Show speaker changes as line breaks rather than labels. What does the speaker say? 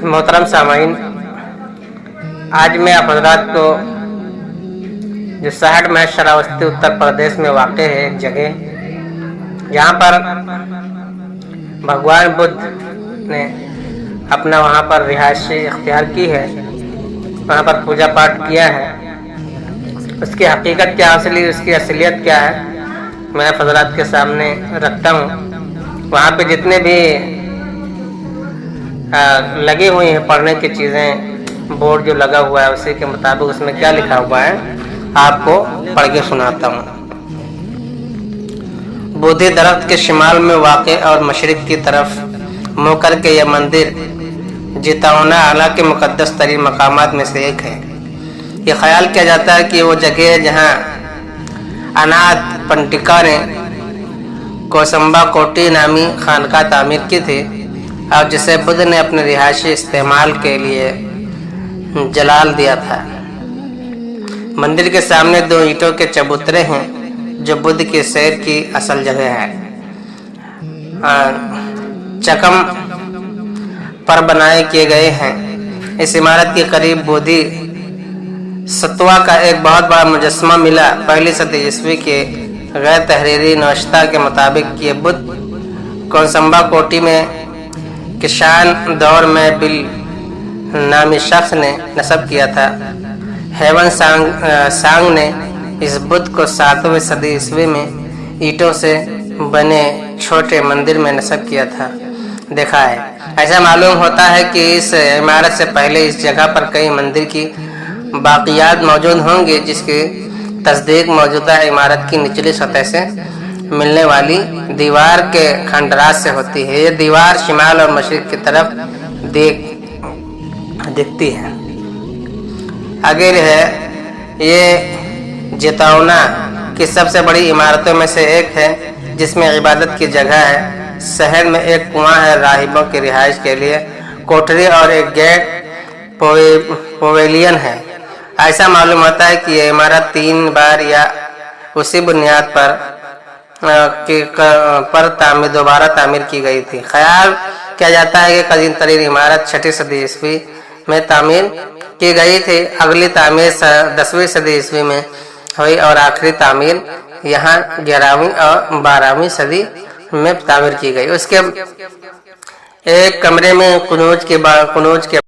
मोहतरम सामाईन, आज मैं आप हज़रात को जो शहर में श्रावस्ती उत्तर प्रदेश में वाक़ है एक जगह, जहाँ पर भगवान बुद्ध ने अपना वहाँ पर रिहाइश इख्तियार की है, वहाँ पर पूजा पाठ किया है, उसकी हकीकत क्या असली उसकी असलियत क्या है मैं आप हज़रात के सामने रखता हूँ। वहाँ पे जितने भी लगी हुई हैं पढ़ने की चीज़ें, बोर्ड जो लगा हुआ है उसी के मुताबिक उसमें क्या लिखा हुआ है आपको पढ़ के सुनाता हूँ। बोधि दरख्त के शिमाल में वाक़े और मशरिक़ की तरफ मुँह करके यह मंदिर जिताउना आला के मुक़द्दस तरीन मकामात में से एक है। ये ख्याल किया जाता है कि वो जगह है जहाँ अनाथ पंडिका ने कोसंबा कोटी नामी खानका तामीर की थी और जिसे बुद्ध ने अपने रिहायशी इस्तेमाल के लिए जलाल दिया था। मंदिर के सामने 2 ईंटों के चबूतरे हैं जो बुद्ध की सैर की असल जगह है। चकम पर बनाए किए गए हैं। इस इमारत के करीब बोधि सत्वा का एक बहुत बड़ा मुजस्समा मिला। पहली सदी ईस्वी के गैर तहरीरी नौश्ता के मुताबिक ये बुद्ध कोसंबा कोटी में किशान दौर में बिल नामी शख्स ने नस्ब किया था। हेवन सांग ने इस बुद्ध को 7वीं सदी ईस्वी में ईंटों से बने छोटे मंदिर में नस्ब किया था देखा है। ऐसा मालूम होता है कि इस इमारत से पहले इस जगह पर कई मंदिर की बाक़ियात मौजूद होंगे, जिसकी तस्दीक मौजूदा इमारत की निचली सतह से मिलने वाली दीवार के खंडरात से होती है। ये दीवार शिमाल और मशरिक़ की तरफ दिखती है। आगे है ये जिताउना की सबसे बड़ी इमारतों में से एक है जिसमें इबादत की जगह है। शहर में एक कुआं है, राहिबों की रिहाइश के लिए कोठरी और एक गेट पवेलियन है। ऐसा मालूम होता है कि यह इमारत 3 बार या उसी बुनियाद पर दोबारा तामीर की गई थी। ख्याल किया जाता है कि कदीम तरीन इमारत 6वीं सदी ईस्वी में तामीर की गई थी। अगली तामीर 10वीं सदी ईस्वी में हुई और आखिरी तामीर यहाँ 11वीं और 12वीं सदी में तामीर की गई। उसके एक कमरे में कुनूज के